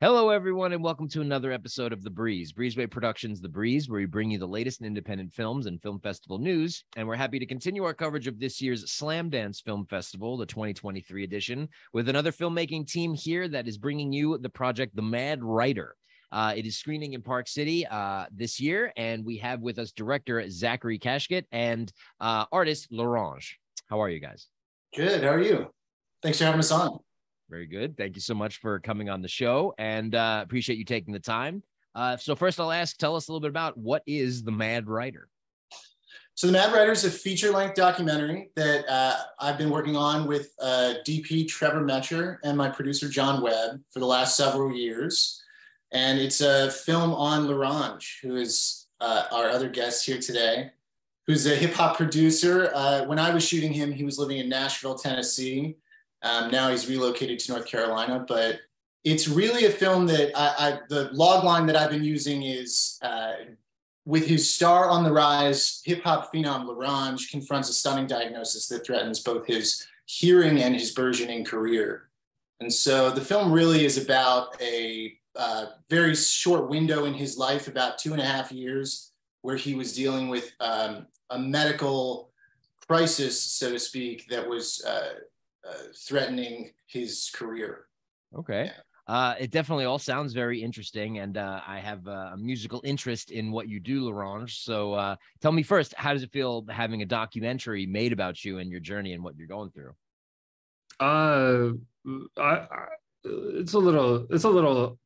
Hello, everyone, and welcome to another episode of The Breeze. Breezeway Productions The Breeze, where we bring you the latest in independent films and film festival news. And we're happy to continue our coverage of this year's Slamdance Film Festival, the 2023 edition, with another filmmaking team here that is bringing you the project The Mad Writer. It is screening in Park City this year, and we have with us director Zachary Kashkett and artist L'Orange. How are you guys? Good. How are you? Thanks for having us on. Very good. Thank you so much for coming on the show, and appreciate you taking the time. So first I'll ask, tell us a little bit about what is The Mad Writer? So The Mad Writer is a feature-length documentary that I've been working on with DP Trevor Metscher and my producer Jon Webb for the last several years. And it's a film on L'Orange, who is our other guest here today, who's a hip-hop producer. When I was shooting him, he was living in Nashville, Tennessee. Now he's relocated to North Carolina, but it's really a film that the log line that I've been using is with his star on the rise, hip-hop phenom L'Orange confronts a stunning diagnosis that threatens both his hearing and his burgeoning career. And so the film really is about a very short window in his life, about 2.5 years, where he was dealing with a medical crisis, so to speak, that was threatening his career. Okay. Yeah. It definitely all sounds very interesting, and I have a musical interest in what you do, L'Orange. So tell me first, how does it feel having a documentary made about you and your journey and what you're going through? It's a little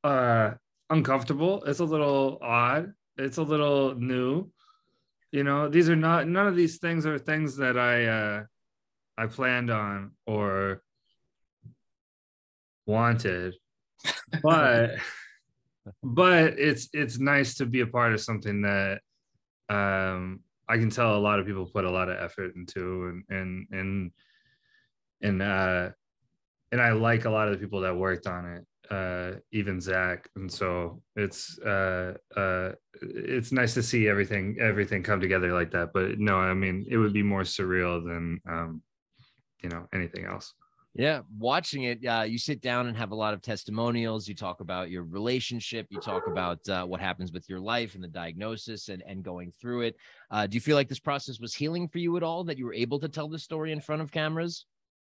uncomfortable. It's a little odd. It's a little new. You know, none of these things are things that I planned on or wanted, but it's nice to be a part of something that I can tell a lot of people put a lot of effort into, and I like a lot of the people that worked on it, even Zach, and so it's nice to see everything come together like that. But no, I mean, it would be more surreal than anything else. Yeah, watching it, you sit down and have a lot of testimonials. You talk about your relationship. You talk about what happens with your life and the diagnosis and going through it. Do you feel like this process was healing for you at all, that you were able to tell the story in front of cameras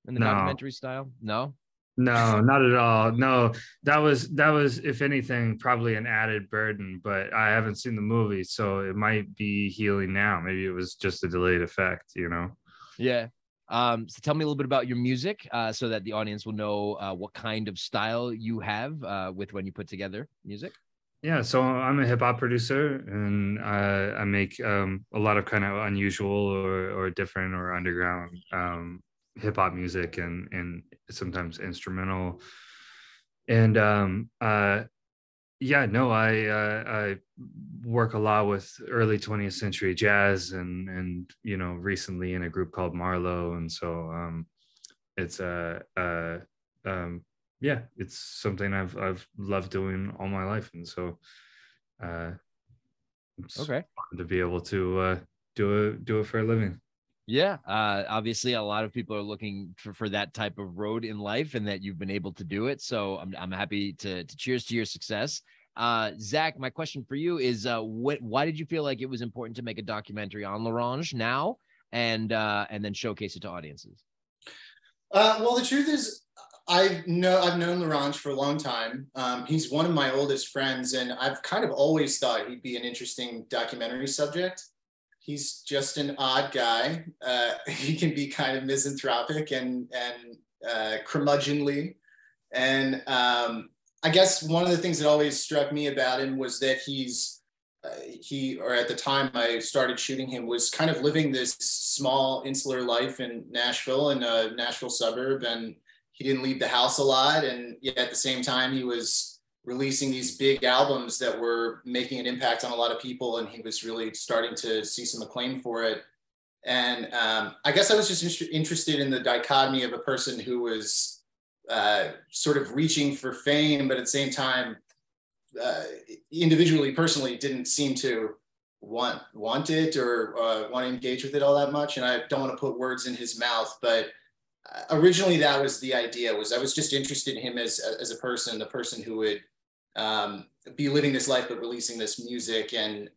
in the documentary style? No, not at all. No, that was, if anything, probably an added burden, but I haven't seen the movie, so it might be healing now. Maybe it was just a delayed effect, Yeah. So tell me a little bit about your music, so that the audience will know what kind of style you have with when you put together music. Yeah, so I'm a hip hop producer, and I make a lot of kind of unusual or different or underground hip hop music, and sometimes instrumental. And I work a lot with early 20th century jazz and recently in a group called Marlowe, and so it's it's something I've loved doing all my life, and so it's okay fun to be able to do it for a living. Yeah, obviously a lot of people are looking for that type of road in life, and that you've been able to do it. So I'm happy to cheers to your success. Zach, my question for you is, why did you feel like it was important to make a documentary on L'Orange now, and then showcase it to audiences? Well, the truth is, I've known L'Orange for a long time. He's one of my oldest friends, and I've kind of always thought he'd be an interesting documentary subject. He's just an odd guy. He can be kind of misanthropic and curmudgeonly. And I guess one of the things that always struck me about him was that at the time I started shooting him, was kind of living this small insular life in Nashville, in a Nashville suburb. And he didn't leave the house a lot. And yet at the same time, he was releasing these big albums that were making an impact on a lot of people, and he was really starting to see some acclaim for it. And I guess I was just interested in the dichotomy of a person who was sort of reaching for fame, but at the same time, individually, personally, didn't seem to want it or want to engage with it all that much. And I don't want to put words in his mouth, but originally that was the idea. Was I was just interested in him as a person, the person who would be living this life but releasing this music. And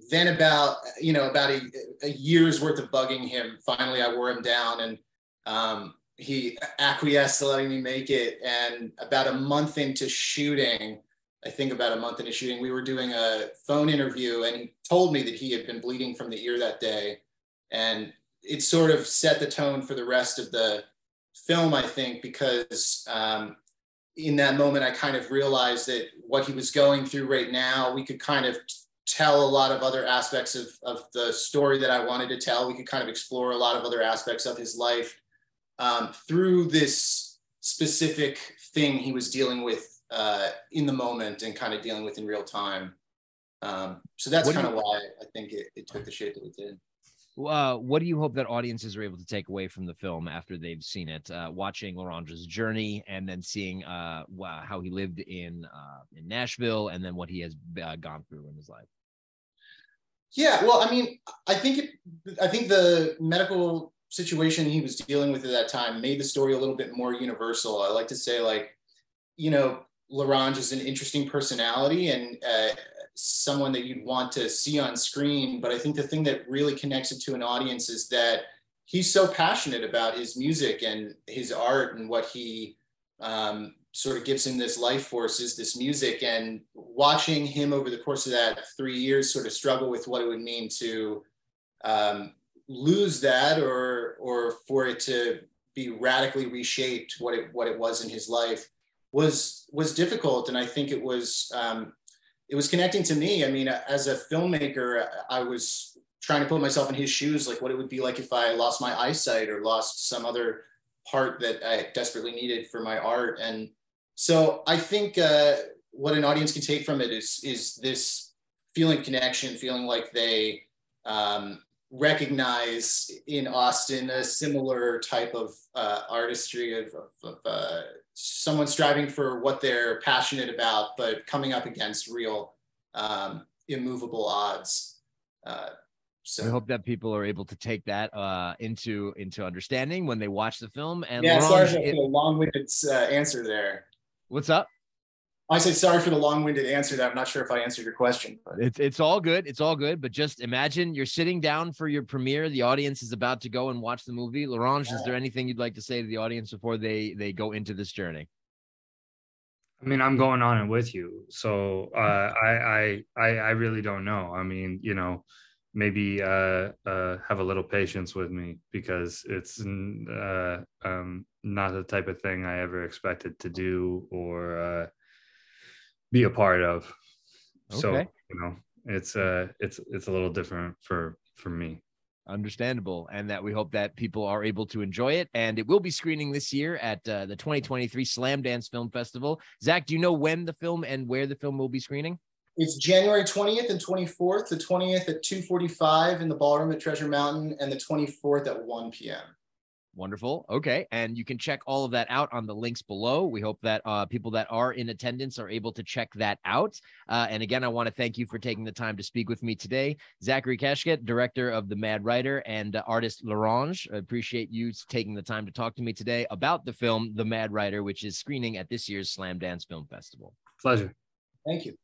then about a year's worth of bugging him, finally I wore him down, and he acquiesced to letting me make it. And about a month into shooting, we were doing a phone interview, and he told me that he had been bleeding from the ear that day. And it sort of set the tone for the rest of the film, I think, because in that moment, I kind of realized that what he was going through right now, we could kind of tell a lot of other aspects of the story that I wanted to tell. We could kind of explore a lot of other aspects of his life through this specific thing he was dealing with in the moment and kind of dealing with in real time. So that's kind of why I think it took the shape that it did. What do you hope that audiences are able to take away from the film after they've seen it, watching Larange's journey and then seeing how he lived in Nashville and then what he has gone through in his life? Yeah, well, I mean, I think the medical situation he was dealing with at that time made the story a little bit more universal. I like to say, like, Larange is an interesting personality and someone that you'd want to see on screen. But I think the thing that really connects it to an audience is that he's so passionate about his music and his art, and what he sort of gives him this life force is this music. And watching him over the course of that 3 years sort of struggle with what it would mean to lose that, or for it to be radically reshaped what it was in his life was difficult. And I think it was connecting to me. I mean, as a filmmaker, I was trying to put myself in his shoes, like what it would be like if I lost my eyesight or lost some other part that I desperately needed for my art. And so I think what an audience can take from it is this feeling connection, feeling like they recognize in Austin a similar type of artistry of someone striving for what they're passionate about, but coming up against real immovable odds. So I hope that people are able to take that into understanding when they watch the film. And yeah, Larange, sorry for the long-winded answer there. What's up? I said sorry for the long-winded answer there. I'm not sure if I answered your question. But It's all good. It's all good. But just imagine you're sitting down for your premiere. The audience is about to go and watch the movie. Larange, is there anything you'd like to say to the audience before they go into this journey? I mean, I'm going on it with you. So I really don't know. I mean, maybe have a little patience with me, because it's not the type of thing I ever expected to do or be a part of. Okay. So it's a little different for me. Understandable, and that we hope that people are able to enjoy it. And it will be screening this year at the 2023 Slamdance Film Festival. Zach, do you know when the film and where the film will be screening? It's January 20th and 24th, the 20th at 2:45 in the ballroom at Treasure Mountain, and the 24th at 1 p.m. Wonderful. Okay. And you can check all of that out on the links below. We hope that people that are in attendance are able to check that out. And again, I want to thank you for taking the time to speak with me today. Zachary Kashkett, director of The Mad Writer, and artist Larange. I appreciate you taking the time to talk to me today about the film The Mad Writer, which is screening at this year's Slamdance Film Festival. Pleasure. Thank you.